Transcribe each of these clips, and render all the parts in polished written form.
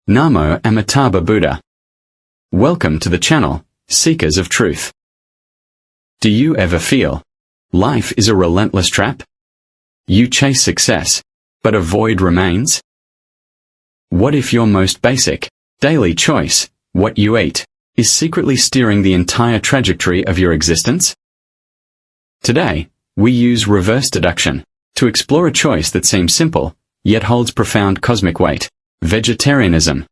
Namo Amitabha Buddha. Welcome to the channel, Seekers of Truth. Do you ever feel life is a relentless trap? You chase success, but a void remains? What if your most basic, daily choice, what you eat, is secretly steering the entire trajectory of your existence? Today, we use reverse deduction to explore a choice that seems simple, yet holds profound cosmic weight: vegetarianism.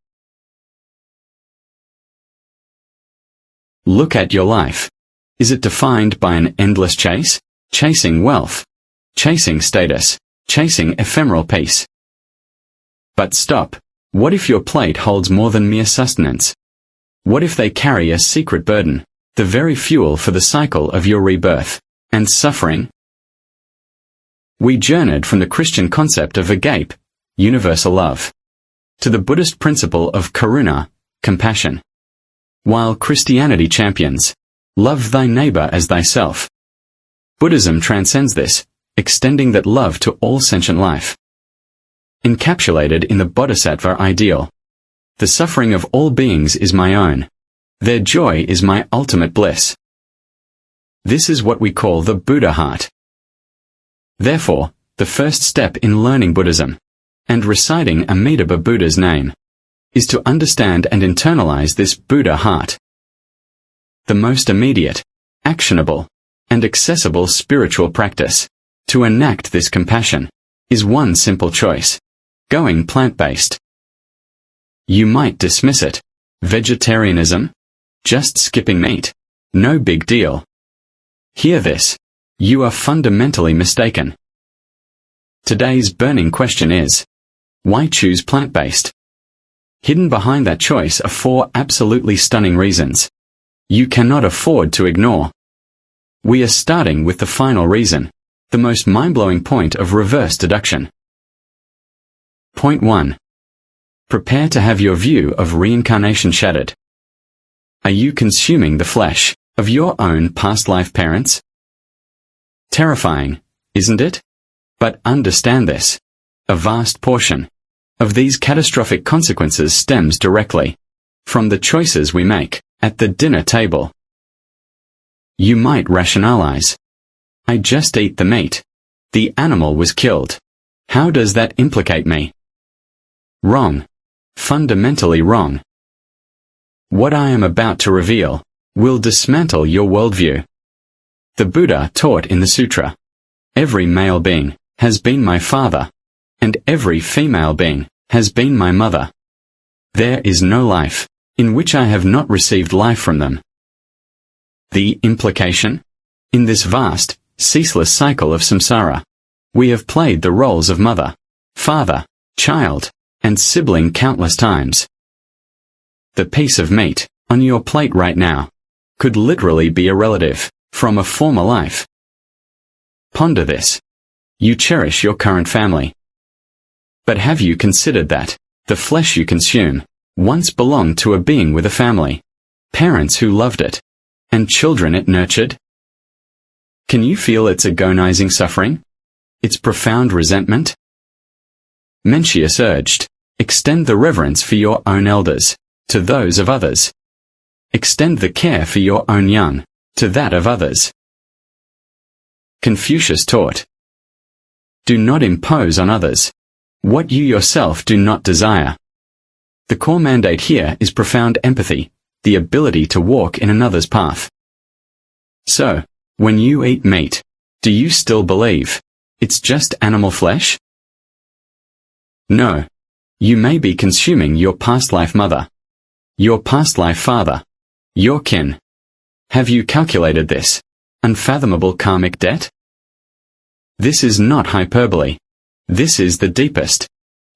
Look at your life. Is it defined by an endless chase? Chasing wealth, chasing status, chasing ephemeral peace? But stop. What if your plate holds more than mere sustenance? What if they carry a secret burden, the very fuel for the cycle of your rebirth and suffering? We journeyed from the Christian concept of agape, universal love, to the Buddhist principle of karuna, compassion. While Christianity champions, love thy neighbor as thyself, Buddhism transcends this, extending that love to all sentient life. Encapsulated in the Bodhisattva ideal, the suffering of all beings is my own. Their joy is my ultimate bliss. This is what we call the Buddha heart. Therefore, the first step in learning Buddhism, and reciting Amitabha Buddha's name, is to understand and internalize this Buddha heart. The most immediate, actionable, and accessible spiritual practice to enact this compassion is one simple choice: going plant-based. You might dismiss it. Vegetarianism? Just skipping meat? No big deal. Hear this. You are fundamentally mistaken. Today's burning question is, why choose plant-based? Hidden behind that choice are 4 absolutely stunning reasons you cannot afford to ignore. We are starting with the final reason, the most mind-blowing point of reverse deduction. Point 1. Prepare to have your view of reincarnation shattered. Are you consuming the flesh of your own past life parents? Terrifying, isn't it? But understand this. A vast portion of these catastrophic consequences stems directly from the choices we make at the dinner table. You might rationalize. I just ate the meat. The animal was killed. How does that implicate me? Wrong. Fundamentally wrong. What I am about to reveal will dismantle your worldview. The Buddha taught in the sutra, every male being has been my father, and every female being has been my mother. There is no life in which I have not received life from them. The implication? In this vast, ceaseless cycle of samsara, we have played the roles of mother, father, child, and sibling countless times. The piece of meat on your plate right now could literally be a relative from a former life. Ponder this. You cherish your current family. But have you considered that the flesh you consume once belonged to a being with a family, parents who loved it, and children it nurtured? Can you feel its agonizing suffering? Its profound resentment? Mencius urged, extend the reverence for your own elders to those of others. Extend the care for your own young to that of others. Confucius taught, do not impose on others what you yourself do not desire. The core mandate here is profound empathy, the ability to walk in another's path. So, when you eat meat, do you still believe it's just animal flesh? No. You may be consuming your past life mother, your past life father, your kin. Have you calculated this unfathomable karmic debt? This is not hyperbole. This is the deepest,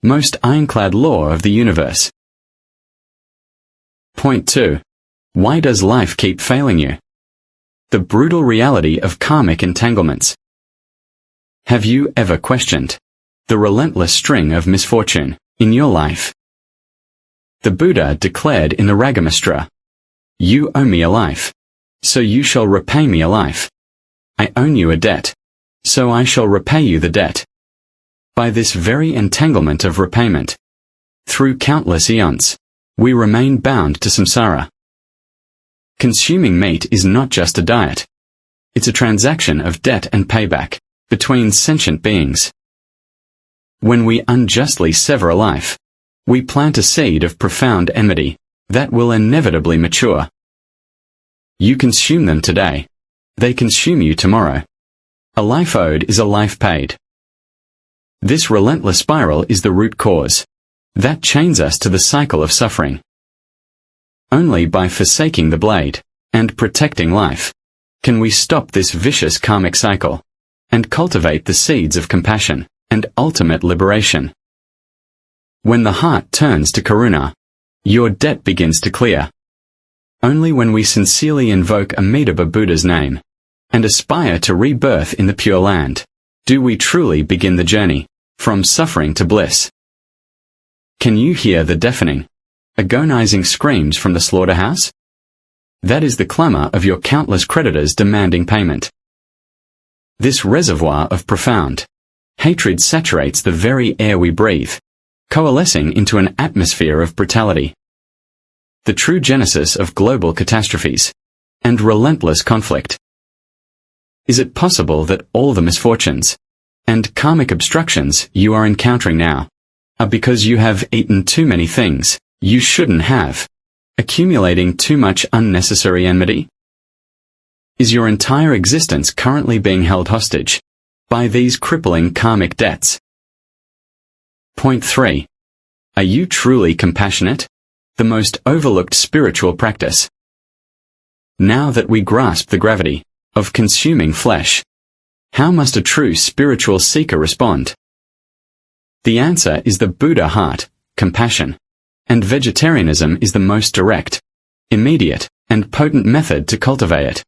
most ironclad law of the universe. Point 2. Why does life keep failing you? The brutal reality of karmic entanglements. Have you ever questioned the relentless string of misfortune in your life? The Buddha declared in the Raggamestra, you owe me a life, so you shall repay me a life. I owe you a debt, so I shall repay you the debt. By this very entanglement of repayment, through countless eons, we remain bound to samsara. Consuming meat is not just a diet. It's a transaction of debt and payback between sentient beings. When we unjustly sever a life, we plant a seed of profound enmity that will inevitably mature. You consume them today. They consume you tomorrow. A life owed is a life paid. This relentless spiral is the root cause that chains us to the cycle of suffering. Only by forsaking the blade and protecting life can we stop this vicious karmic cycle and cultivate the seeds of compassion and ultimate liberation. When the heart turns to karuna, your debt begins to clear. Only when we sincerely invoke Amitabha Buddha's name and aspire to rebirth in the Pure Land do we truly begin the journey from suffering to bliss. Can you hear the deafening, agonizing screams from the slaughterhouse? That is the clamor of your countless creditors demanding payment. This reservoir of profound hatred saturates the very air we breathe, coalescing into an atmosphere of brutality. The true genesis of global catastrophes and relentless conflict. Is it possible that all the misfortunes and karmic obstructions you are encountering now are because you have eaten too many things you shouldn't have, accumulating too much unnecessary enmity? Is your entire existence currently being held hostage by these crippling karmic debts? Point 3. Are you truly compassionate? The most overlooked spiritual practice. Now that we grasp the gravity of consuming flesh, how must a true spiritual seeker respond? The answer is the Buddha heart, compassion, and vegetarianism is the most direct, immediate, and potent method to cultivate it.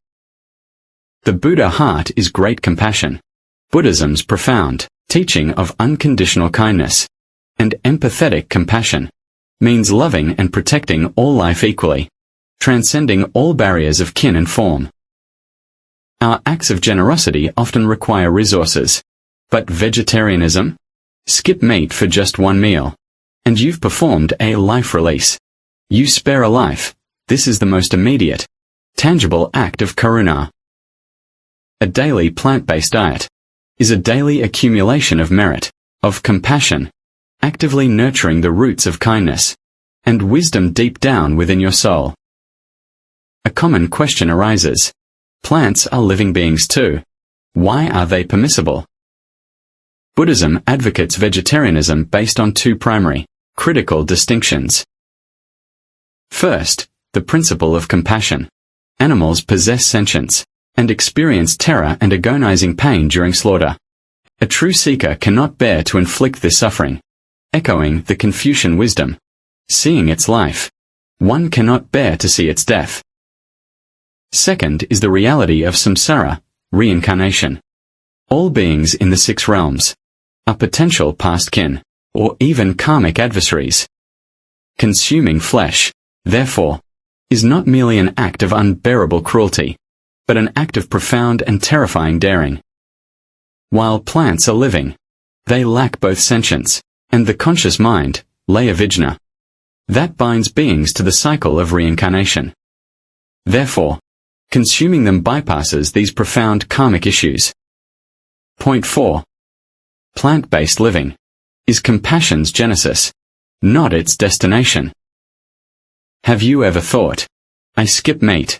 The Buddha heart is great compassion, Buddhism's profound teaching of unconditional kindness, and empathetic compassion means loving and protecting all life equally, transcending all barriers of kin and form. Our acts of generosity often require resources, but vegetarianism? Skip meat for just one meal, and you've performed a life release. You spare a life. This is the most immediate, tangible act of karuna. A daily plant-based diet is a daily accumulation of merit, of compassion, actively nurturing the roots of kindness and wisdom deep down within your soul. A common question arises. Plants are living beings too. Why are they permissible? Buddhism advocates vegetarianism based on two primary, critical distinctions. First, the principle of compassion. Animals possess sentience and experience terror and agonizing pain during slaughter. A true seeker cannot bear to inflict this suffering. Echoing the Confucian wisdom, seeing its life, one cannot bear to see its death. Second is the reality of samsara, reincarnation. All beings in the 6 realms are potential past kin, or even karmic adversaries. Consuming flesh, therefore, is not merely an act of unbearable cruelty, but an act of profound and terrifying daring. While plants are living, they lack both sentience and the conscious mind, laya vijna, that binds beings to the cycle of reincarnation. Therefore, consuming them bypasses these profound karmic issues. Point 4. Plant-based living is compassion's genesis, not its destination. Have you ever thought, I skip meat.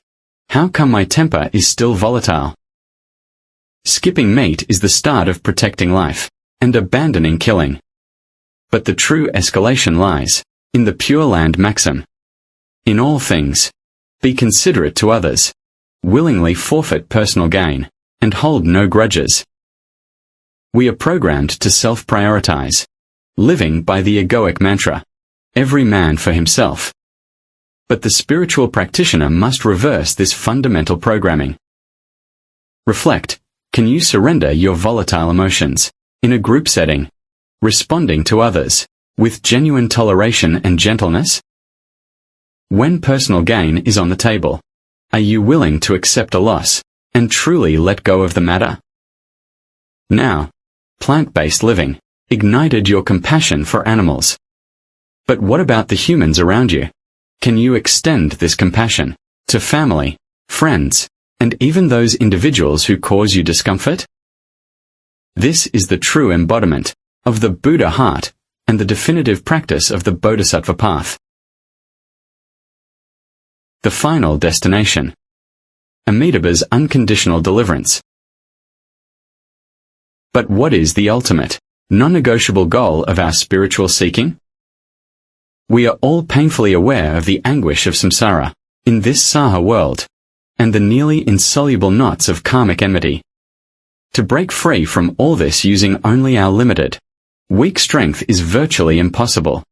How come my temper is still volatile? Skipping meat is the start of protecting life and abandoning killing. But the true escalation lies in the Pure Land maxim. In all things, be considerate to others, willingly forfeit personal gain, and hold no grudges. We are programmed to self-prioritize, living by the egoic mantra, every man for himself. But the spiritual practitioner must reverse this fundamental programming. Reflect, can you surrender your volatile emotions in a group setting, responding to others with genuine toleration and gentleness? When personal gain is on the table, are you willing to accept a loss and truly let go of the matter? Now, plant-based living ignited your compassion for animals. But what about the humans around you? Can you extend this compassion to family, friends, and even those individuals who cause you discomfort? This is the true embodiment of the Buddha heart and the definitive practice of the Bodhisattva path. The final destination. Amitabha's unconditional deliverance. But what is the ultimate, non-negotiable goal of our spiritual seeking? We are all painfully aware of the anguish of samsara in this saha world, and the nearly insoluble knots of karmic enmity. To break free from all this using only our limited, weak strength is virtually impossible.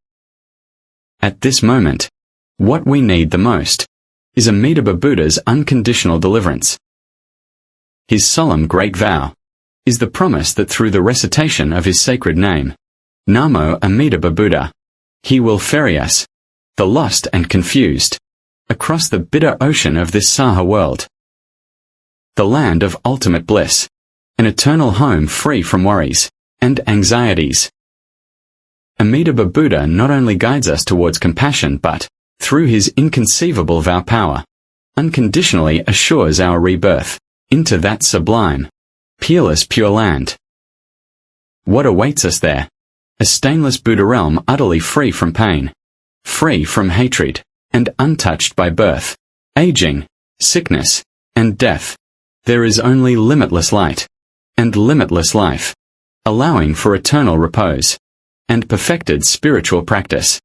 At this moment, what we need the most is Amitabha Buddha's unconditional deliverance. His solemn great vow is the promise that through the recitation of his sacred name, Namo Amitabha Buddha, he will ferry us, the lost and confused, across the bitter ocean of this saha world. The land of ultimate bliss, an eternal home free from worries and anxieties. Amitabha Buddha not only guides us towards compassion but, through his inconceivable vow power, unconditionally assures our rebirth into that sublime, peerless Pure Land. What awaits us there? A stainless Buddha realm utterly free from pain, free from hatred, and untouched by birth, aging, sickness, and death. There is only limitless light and limitless life, allowing for eternal repose and perfected spiritual practice.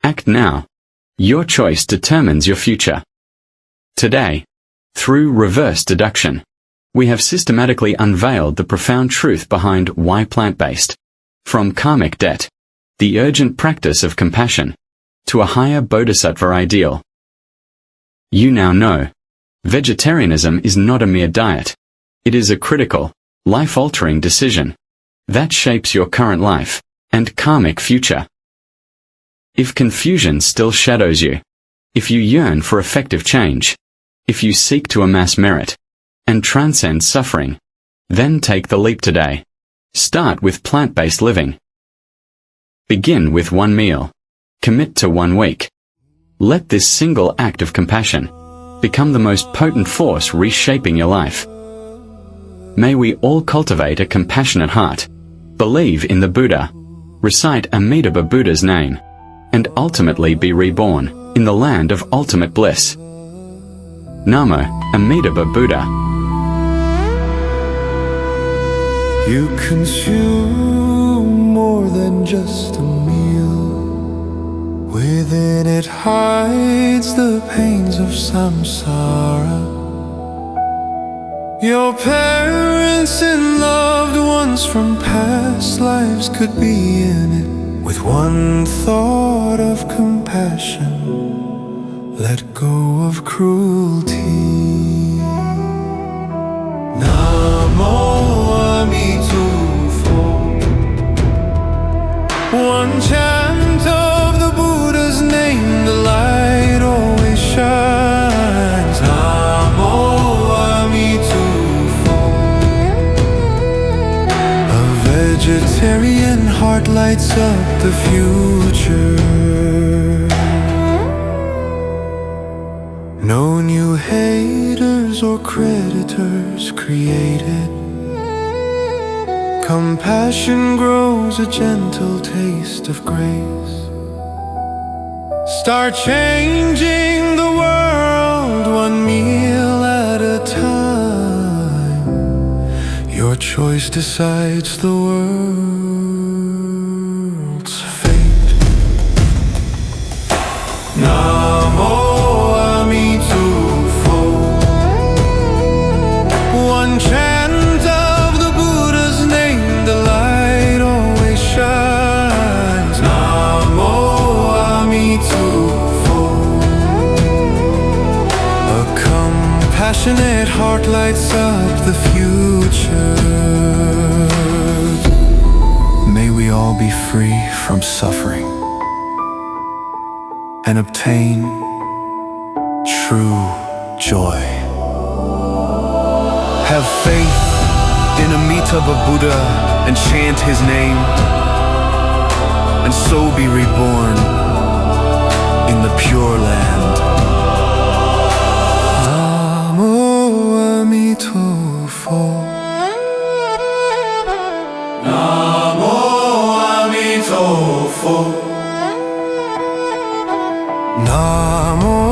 Act now. Your choice determines your future. Today, through reverse deduction, we have systematically unveiled the profound truth behind why plant-based, from karmic debt, the urgent practice of compassion, to a higher bodhisattva ideal. You now know, vegetarianism is not a mere diet. It is a critical, life-altering decision that shapes your current life and karmic future. If confusion still shadows you, if you yearn for effective change, if you seek to amass merit and transcend suffering, then take the leap today. Start with plant-based living. Begin with one meal. Commit to 1 week. Let this single act of compassion become the most potent force reshaping your life. May we all cultivate a compassionate heart, believe in the Buddha, recite Amitabha Buddha's name, and ultimately be reborn in the land of ultimate bliss. Namo Amitabha Buddha. You consume more than just a meal. Within it hides the pains of samsara. Your parents and loved ones from past lives could be in it. With one thought of compassion, let go of cruelty. Namo Amitabha. One chant of the Buddha's name, the light always shines. Namo Amitabha. A vegetarian heart lights up the future. No new haters or creditors created. Compassion grows a gentle taste of grace. Start changing the world one meal at a time. Your choice decides the world's fate. Namo Amitabha. One chant of the Buddha's name, the light always shines. Namo Amitabha. A compassionate heart lights up the future. May we all be free from suffering and obtain true joy. Have faith in Amitabha Buddha and chant his name. so be reborn in the Pure Land. Namu Amitabha. Namu Amitabha. Namu